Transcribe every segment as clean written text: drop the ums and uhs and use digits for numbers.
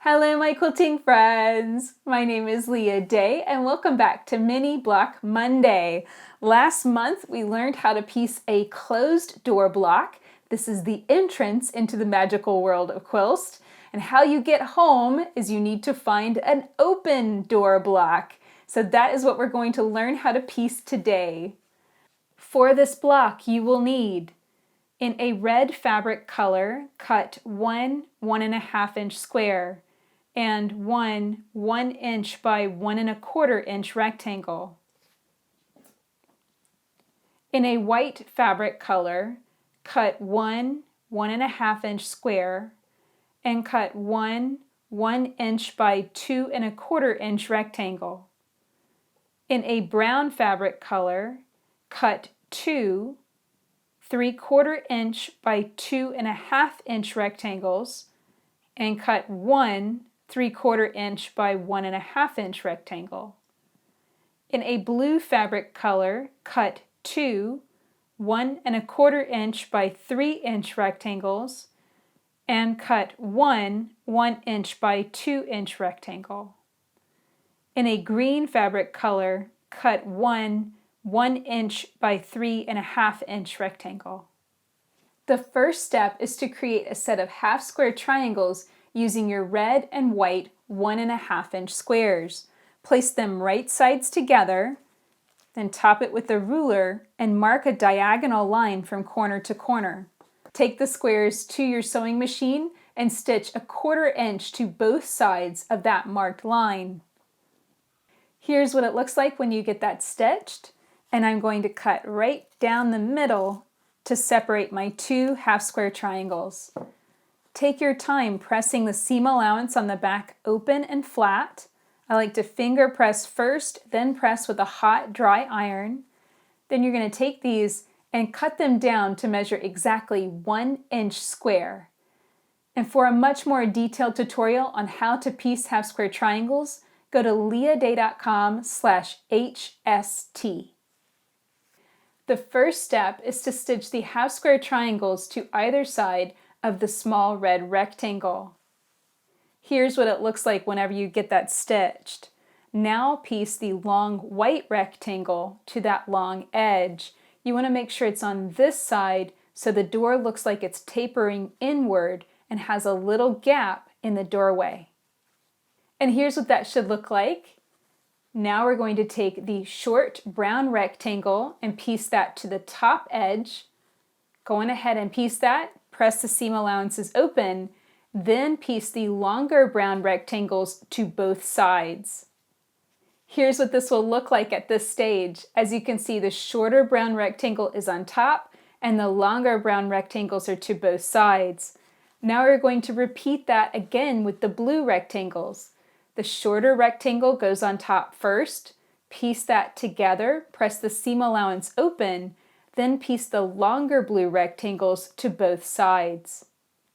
Hello, my quilting friends. My name is Leah Day, and welcome back to Mini Block Monday. Last month, we learned how to piece a closed door block. This is the entrance into the magical world of quilts. And how you get home is you need to find an open door block. So that is what we're going to learn how to piece today. For this block, you will need, in a red fabric color, cut one 1.5 inch square and one 1 inch by 1 1/4 inch rectangle. In a white fabric color, cut one 1.5 inch square and cut one 1 inch by 2 1/4 inch rectangle. In a brown fabric color, cut two 3/4 inch by 2.5 inch rectangles and cut one 3/4 inch by 1.5 inch rectangle. In a blue fabric color, cut two 1 1/4 inch by 3 inch rectangles and cut one 1 inch by 2 inch rectangle. In a green fabric color, cut one 1 inch by 3.5 inch rectangle. The first step is to create a set of half square triangles using your red and white 1.5 inch squares. Place them right sides together, then top it with a ruler and mark a diagonal line from corner to corner. Take the squares to your sewing machine and stitch 1/4 inch to both sides of that marked line. Here's what it looks like when you get that stitched, and I'm going to cut right down the middle to separate my two half square triangles. Take your time pressing the seam allowance on the back open and flat. I like to finger press first, then press with a hot, dry iron. Then you're going to take these and cut them down to measure exactly 1 inch square. And for a much more detailed tutorial on how to piece half square triangles, go to leahday.com/HST. The first step is to stitch the half square triangles to either side of the small red rectangle. Here's what it looks like whenever you get that stitched. Now piece the long white rectangle to that long edge. You want to make sure it's on this side so the door looks like it's tapering inward and has a little gap in the doorway. And here's what that should look like. Now we're going to take the short brown rectangle and piece that to the top edge. Go on ahead and piece that. Press the seam allowances open, then piece the longer brown rectangles to both sides. Here's what this will look like at this stage. As you can see, the shorter brown rectangle is on top and the longer brown rectangles are to both sides. Now we're going to repeat that again with the blue rectangles. The shorter rectangle goes on top first, piece that together, press the seam allowance open, then piece the longer blue rectangles to both sides.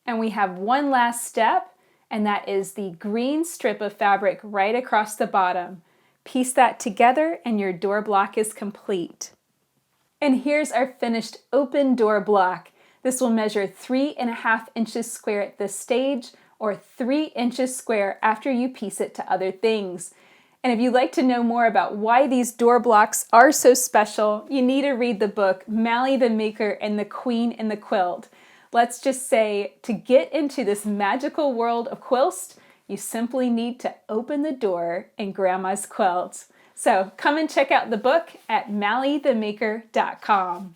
And we have one last step, and that is the green strip of fabric right across the bottom. Piece that together and your door block is complete. And here's our finished open door block. This will measure 3.5 inches square at this stage, or 3 inches square after you piece it to other things. And if you'd like to know more about why these door blocks are so special, you need to read the book Mally the Maker and the Queen in the Quilt. Let's just say, to get into this magical world of quilts, you simply need to open the door in Grandma's quilt. So come and check out the book at mallythemaker.com.